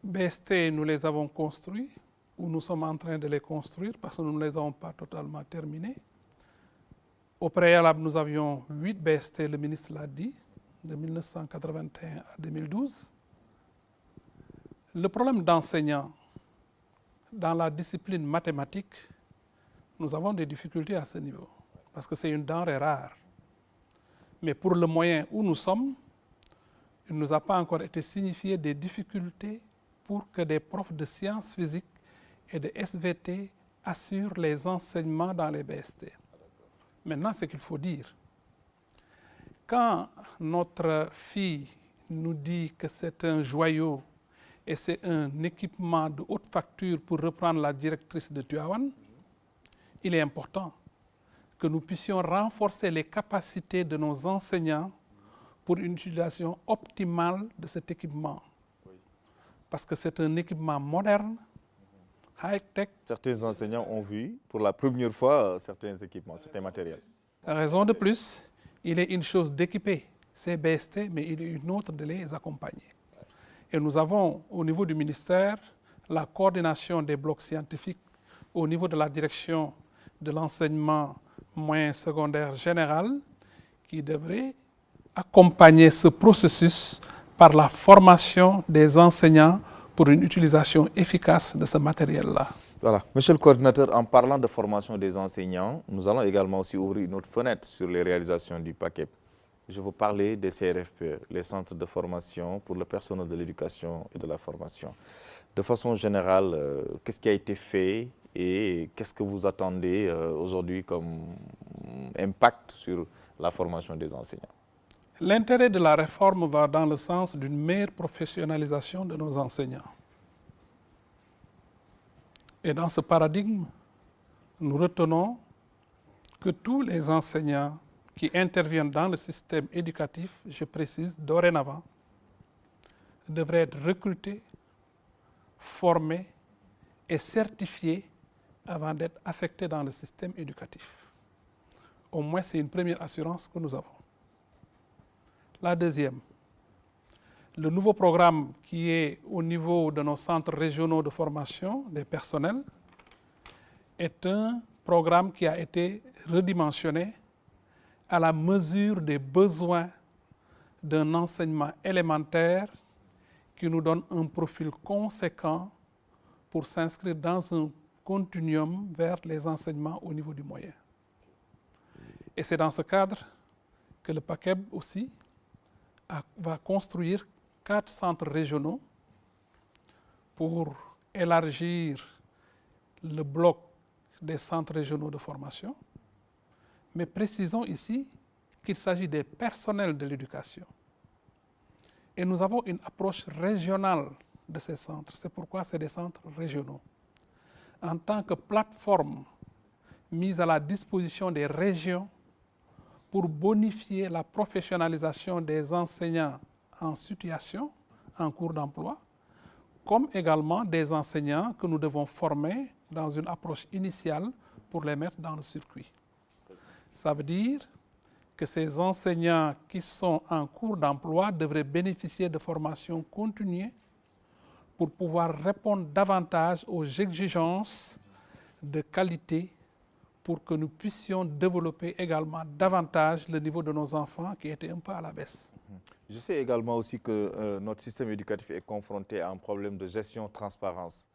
BST, nous les avons construits, ou nous sommes en train de les construire parce que nous ne les avons pas totalement terminés. Au préalable, nous avions 8 BST, le ministre l'a dit, de 1981 à 2012. Le problème d'enseignants dans la discipline mathématique, nous avons des difficultés à ce niveau, parce que c'est une denrée rare. Mais pour le moyen où nous sommes, il ne nous a pas encore été signifié des difficultés pour que des profs de sciences physiques et de SVT assurent les enseignements dans les BST. Maintenant, ce qu'il faut dire, quand notre fille nous dit que c'est un joyau et c'est un équipement de haute facture pour reprendre la directrice de Tivaouane, il est important que nous puissions renforcer les capacités de nos enseignants pour une utilisation optimale de cet équipement. Parce que c'est un équipement moderne, high-tech. Certains enseignants ont vu pour la première fois certains équipements, certains matériels. Raison de plus, il est une chose d'équiper ces BST, mais il est une autre de les accompagner. Et nous avons au niveau du ministère la coordination des blocs scientifiques au niveau de la direction de l'enseignement moyen secondaire général qui devrait accompagner ce processus par la formation des enseignants pour une utilisation efficace de ce matériel-là. Voilà. Monsieur le coordinateur, en parlant de formation des enseignants, nous allons également aussi ouvrir une autre fenêtre sur les réalisations du PACEP. Je veux parler des CRFPE, les centres de formation pour le personnel de l'éducation et de la formation. De façon générale, qu'est-ce qui a été fait et qu'est-ce que vous attendez aujourd'hui comme impact sur la formation des enseignants? L'intérêt de la réforme va dans le sens d'une meilleure professionnalisation de nos enseignants. Et dans ce paradigme, nous retenons que tous les enseignants qui interviennent dans le système éducatif, je précise dorénavant, devraient être recrutés, formés et certifiés avant d'être affectés dans le système éducatif. Au moins, c'est une première assurance que nous avons. La deuxième, Le nouveau programme qui est au niveau de nos centres régionaux de formation des personnels est un programme qui a été redimensionné à la mesure des besoins d'un enseignement élémentaire qui nous donne un profil conséquent pour s'inscrire dans un continuum vers les enseignements au niveau du moyen. Et c'est dans ce cadre que le PACEB aussi va construire 4 centres régionaux pour élargir le bloc des centres régionaux de formation. Mais précisons ici qu'il s'agit des personnels de l'éducation. Et nous avons une approche régionale de ces centres. C'est pourquoi c'est des centres régionaux. En tant que plateforme mise à la disposition des régions pour bonifier la professionnalisation des enseignants en situation, en cours d'emploi, comme également des enseignants que nous devons former dans une approche initiale pour les mettre dans le circuit. Ça veut dire que ces enseignants qui sont en cours d'emploi devraient bénéficier de formations continues pour pouvoir répondre davantage aux exigences de qualité pour que nous puissions développer également davantage le niveau de nos enfants qui était un peu à la baisse. Je sais également aussi que notre système éducatif est confronté à un problème de gestion transparente,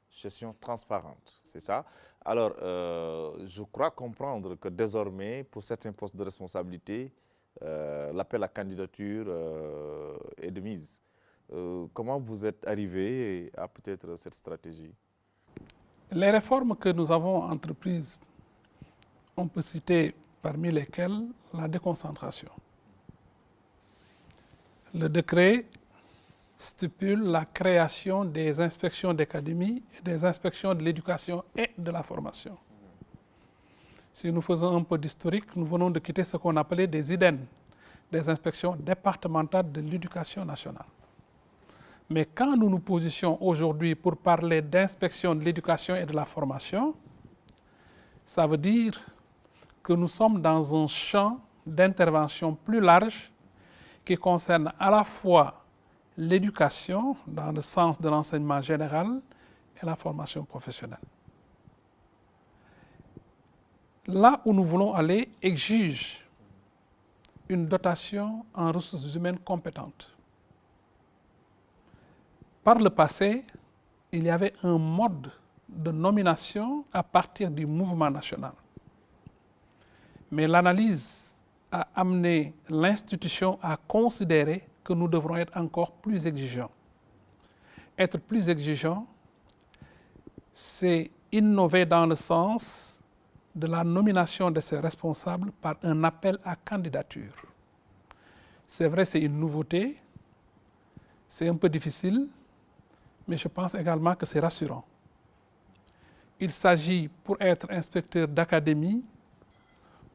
c'est ça? Alors, je crois comprendre que désormais, pour certains postes de responsabilité, l'appel à candidature est de mise. Comment vous êtes arrivé à peut-être cette stratégie? Les réformes que nous avons entreprises, on peut citer parmi lesquelles la déconcentration. Le décret stipule la création des inspections d'académie et des inspections de l'éducation et de la formation. Si nous faisons un peu d'historique, nous venons de quitter ce qu'on appelait des IDEN, des inspections départementales de l'éducation nationale. Mais quand nous nous positionnons aujourd'hui pour parler d'inspection de l'éducation et de la formation, ça veut dire que nous sommes dans un champ d'intervention plus large qui concerne à la fois l'éducation dans le sens de l'enseignement général et la formation professionnelle. Là où nous voulons aller exige une dotation en ressources humaines compétentes. Par le passé, il y avait un mode de nomination à partir du mouvement national. Mais l'analyse a amené l'institution à considérer que nous devrons être encore plus exigeants. Être plus exigeants, c'est innover dans le sens de la nomination de ces responsables par un appel à candidature. C'est vrai, c'est une nouveauté, c'est un peu difficile, mais je pense également que c'est rassurant. Il s'agit, pour être inspecteur d'académie,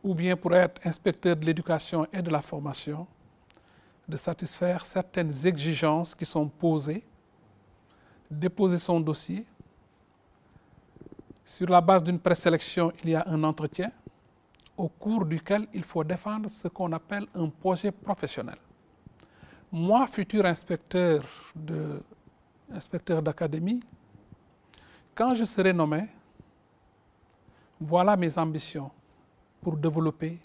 ou bien pour être inspecteur de l'éducation et de la formation, de satisfaire certaines exigences qui sont posées, déposer son dossier. Sur la base d'une présélection, il y a un entretien au cours duquel il faut défendre ce qu'on appelle un projet professionnel. Moi, futur inspecteur d'académie, quand je serai nommé, voilà mes ambitions pour développer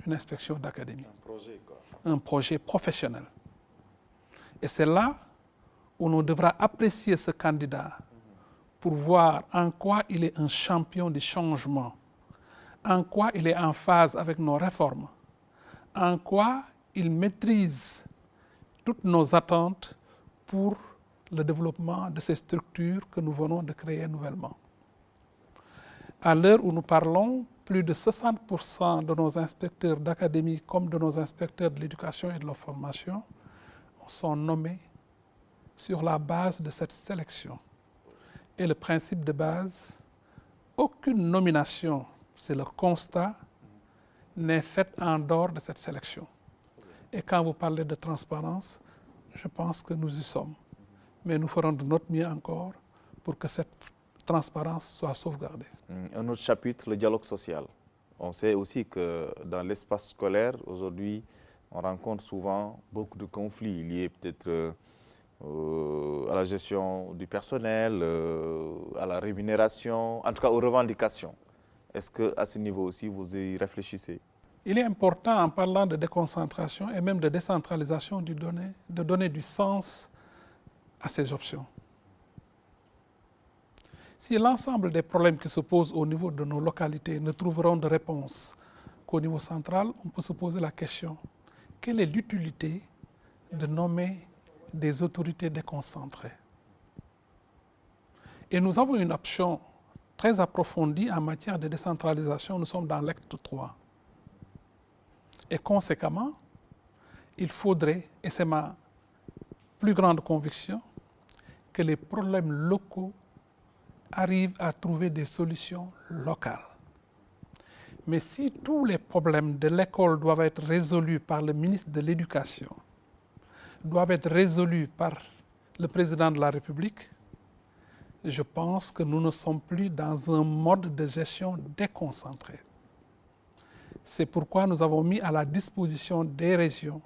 une inspection d'académie. Un projet, quoi. Un projet professionnel. Et c'est là où on devra apprécier ce candidat pour voir en quoi il est un champion du changement, en quoi il est en phase avec nos réformes, en quoi il maîtrise toutes nos attentes pour le développement de ces structures que nous venons de créer nouvellement. À l'heure où nous parlons, plus de 60% de nos inspecteurs d'académie comme de nos inspecteurs de l'éducation et de la formation sont nommés sur la base de cette sélection. Et le principe de base, aucune nomination, c'est le constat, n'est faite en dehors de cette sélection. Et quand vous parlez de transparence, je pense que nous y sommes. Mais nous ferons de notre mieux encore pour que cette transparence soit sauvegardée. Un autre chapitre, le dialogue social. On sait aussi que dans l'espace scolaire, aujourd'hui, on rencontre souvent beaucoup de conflits liés peut-être à la gestion du personnel, à la rémunération, en tout cas aux revendications. Est-ce qu'à ce niveau aussi, vous y réfléchissez? Il est important, en parlant de déconcentration et même de décentralisation, de donner du sens à ces options. Si l'ensemble des problèmes qui se posent au niveau de nos localités ne trouveront de réponse qu'au niveau central, on peut se poser la question, quelle est l'utilité de nommer des autorités déconcentrées? Et nous avons une option très approfondie en matière de décentralisation. Nous sommes dans l'acte 3. Et conséquemment, il faudrait, et c'est ma plus grande conviction, que les problèmes locaux arrivent à trouver des solutions locales. Mais si tous les problèmes de l'école doivent être résolus par le ministre de l'Éducation, doivent être résolus par le président de la République, je pense que nous ne sommes plus dans un mode de gestion déconcentré. C'est pourquoi nous avons mis à la disposition des régions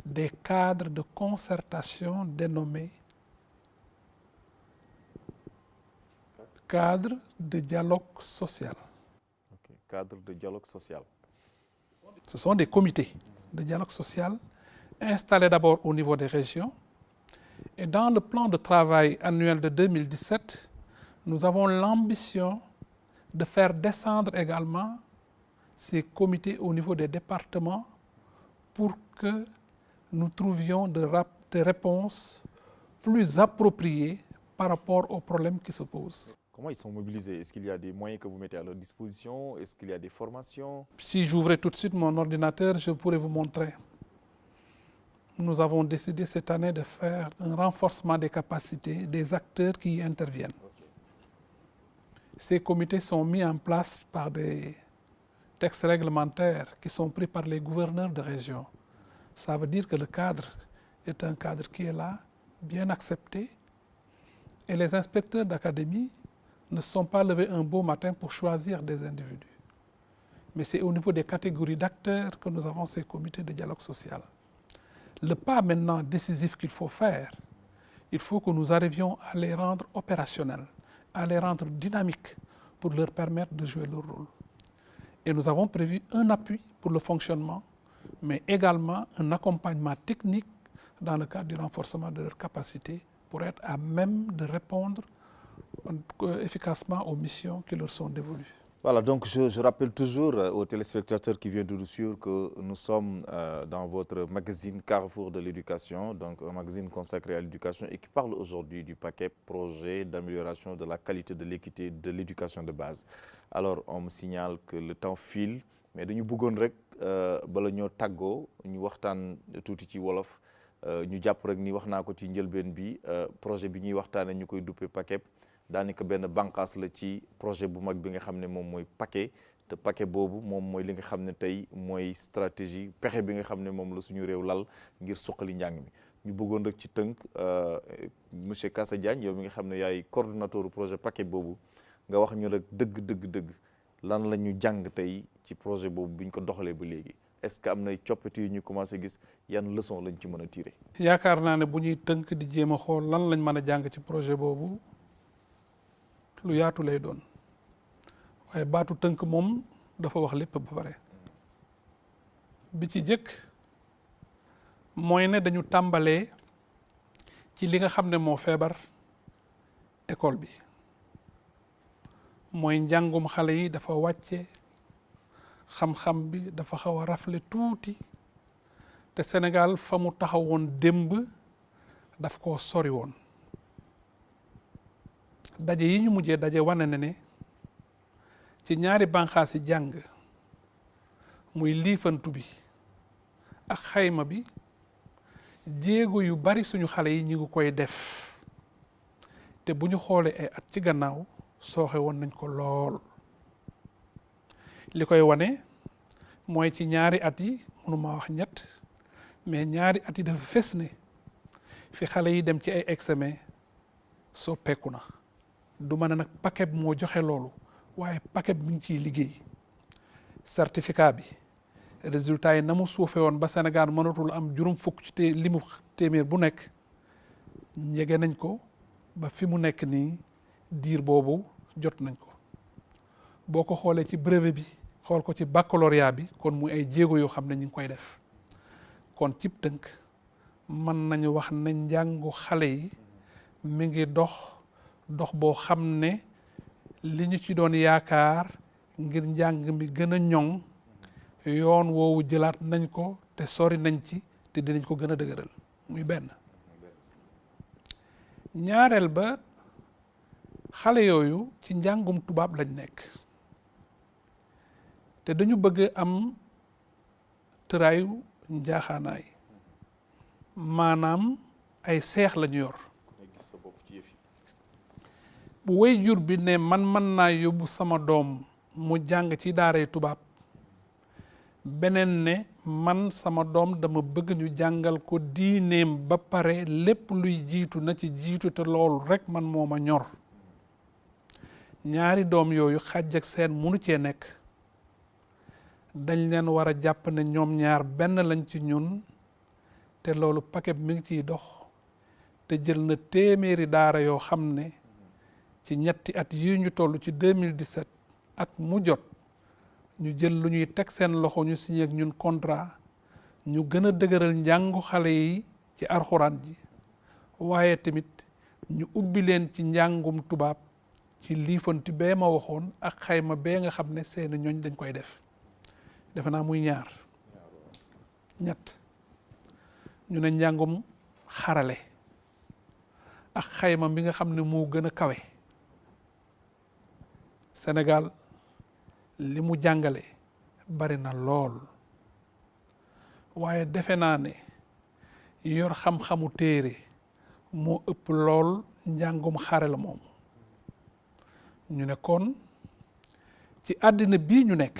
des cadres de concertation dénommés cadres de dialogue social. Okay. Cadres de dialogue social. Ce sont des comités de dialogue social installés d'abord au niveau des régions. Et dans le plan de travail annuel de 2017, nous avons l'ambition de faire descendre également ces comités au niveau des départements pour que nous trouvions des réponses plus appropriées par rapport aux problèmes qui se posent. Comment ils sont mobilisés? Est-ce qu'il y a des moyens que vous mettez à leur disposition? Est-ce qu'il y a des formations? Si j'ouvrais tout de suite mon ordinateur, je pourrais vous montrer. Nous avons décidé cette année de faire un renforcement des capacités des acteurs qui y interviennent. Okay. Ces comités sont mis en place par des textes réglementaires qui sont pris par les gouverneurs de région. Ça veut dire que le cadre est un cadre qui est là, bien accepté, et les inspecteurs d'académie ne se sont pas levés un beau matin pour choisir des individus. Mais c'est au niveau des catégories d'acteurs que nous avons ces comités de dialogue social. Le pas maintenant décisif qu'il faut faire, il faut que nous arrivions à les rendre opérationnels, à les rendre dynamiques pour leur permettre de jouer leur rôle. Et nous avons prévu un appui pour le fonctionnement, mais également un accompagnement technique dans le cadre du renforcement de leurs capacités pour être à même de répondre efficacement aux missions qui leur sont dévolues. Voilà, donc je rappelle toujours aux téléspectateurs qui viennent de nous suivre que nous sommes dans votre magazine Carrefour de l'éducation, donc un magazine consacré à l'éducation et qui parle aujourd'hui du paquet projet d'amélioration de la qualité de l'équité de l'éducation de base. Alors, on me signale que le temps file, mais dañu bëggoon rek bala ñoo tàggoo ñu waxtaan tuuti ci wolof ñu jàpp rek ni wax naa ko ci njëlbeen bi projet bi ñuy waxtaane ñu koy duppee paquet daanaka benn bànqaas la ci projet bu mag bi nga xam ne moom mooy paquet te paquet boobu moom mooy li nga xam ne tey mooy stratégie pexe bi nga xam ne moom la suñu réew lal ngir suqali njàng mi ñu bëggoon rek ci tënk monsieur Kassa Diagne yow mi nga xam ne yaay coordonnateur projet paquet boobu nga wax ñu rek dëgg lan la ñu jàng tey ci projet boobu bi ñu ko doxalee ba léegi est-ce que am nay coppite yu ñu commencé gis yan leçon lañ ci mën a tirer. yaakaar naa ne bu ñuy tënk di jéem a xool lan lañ mën a jàng ci projet boobu lu yaatu lay doon waaye baatu tënk moom dafa wax lépp ba pare bi ci jëkk mooy ne dañu tàmbalee ci li nga xam ne moo feebar école bi mooy njàngum xale yi dafa wàcce xam-xam bi dafa xaw a rafle tuuti te Sénégal fa mu taxawoon démb daf koo sori woon daje yi ñu mujjee daje wane na ne ci ñaari bànqaas yi jàng muy liifantu bi ak xayma bi jéego yu bari suñu xale yi ñu ngi koy def te bu ñu xoolee ay at ci gannaaw sooxe woon nañ ko lool li koy wane mooy ci ñaari at yi mënuma wax ñett mais ñaari at yi dafa fes ne fi xale yi dem ci ay examen soppeeku na du ma ne nag paquet moo joxe loolu waaye paquet bi ñu ciy liggéey certificat bi résultat yi na mu suufe woon ba Sénégal mënatul am juróom fukk ci limu téeméer bu nekk njege nañ ko ba fi mu nekk nii diir boobu jot nañ ko boo ko xoolee ci brevet bi xool ko ci baccalauréat bi kon muy ay jéego yoo xam ne ñu ngi koy def kon cib tënk mën nañu wax ne njàngu xale yi mi ngi dox boo xam ne li ñu ci doon yaakaar ngir njàng mi gën a ñoŋ yoon woowu jëlaat nañ ko te sori nañ ci te dinañ ko gën a dëgëral muy benn ñaareel ba xale yooyu ci njàngum tubaab lañ nekk te dañu bëgg am tëraayu njaaxaanaay maanaam ay seex lañu yor bu waajur bi ne man mën naa yóbbu sama doom mu jàng ci daaray tubaab beneen ne man sama doom dama bëgg ñu jàngal ko diineem ba pare lépp luy jiitu na ci jiitu te loolu rek man moo ma ñor ñaari doom yooyu xàjj ak seen munu cee nekk dañ leen war a jàpp ne ñoom ñaar benn lañ ci ñun te loolu paquet mi ngi ciy dox te jël na téeméeri daara yoo xam ne ci ñetti at yi ñu toll ci 2017 at mu jot ñu jël lu ñuy teg seen loxo ñu signé ak ñun contrat ñu gën a dëgëral njàngu xale yi ci arxuraan ji waaye tamit ñu ubbi leen ci njàngum tubaab ci liifanti bee ma waxoon ak xayma bee nga xam ne seeni ñooñ dañ koy def defe naa muy ñaar ñett ñu ne njàngum xarale ak xayma bi nga xam ne moo gën a kawe Sénégal li mu jàngale bari na lool waaye defe naa ne yor xam-xamu téere moo ëpp lool njàngum xarala moom ñu ne kon ci àddina bii ñu nekk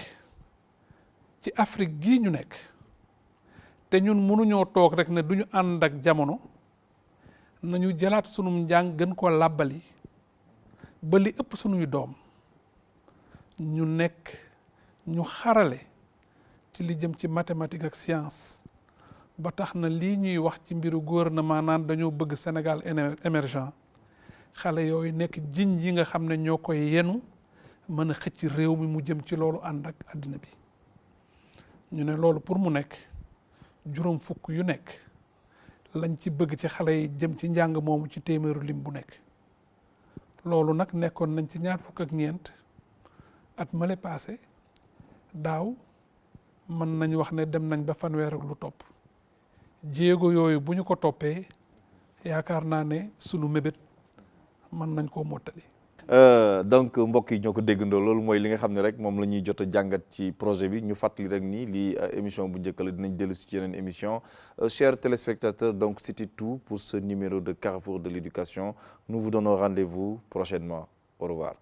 ci Afrique gii ñu nekk te ñun mënuñoo toog rek ne duñu ànd ak jamono nañu jëlaat sunum njàng gën koo làbbali ba li ëpp sunuy doom ñu nekk ñu xarale ci li jëm ci mathématique ak science ba tax na lii ñuy wax ci mbiru gouvernement naan dañoo bëgg Sénégal émergent xale yooyu nekk jiñ yi nga xam ne ñoo koy yenu mën a xëcc réew mi mu jëm ci loolu ànd ak àddina bi ñu ne loolu pour mu nekk juróom fukk yu nekk lañ ci bëgg ci xale yi jëm ci njàng moomu ci téeméeru lim bu nekk loolu nag nekkoon nañ ci ñaar fukk ak ñeent at male passé daaw mën nañ wax ne dem nañ ba fanweer ak lu topp jéego yooyu bu ñu ko toppee yaakaar naa ne sunu mébét mën nañ koo mottali. donc mbokk yi ñoo ko déggandoo loolu mooy li nga xam ne rek moom la ñuy jot a jàngat ci projet bi ñu fàttali rek ni lii émission bu njëkk la dinañ dellu si ci yeneen émission chers téléspectateurs donc c'était tout pour ce numéro de Carrefour de l'éducation nous vous donnons rendez-vous prochainement au revoir.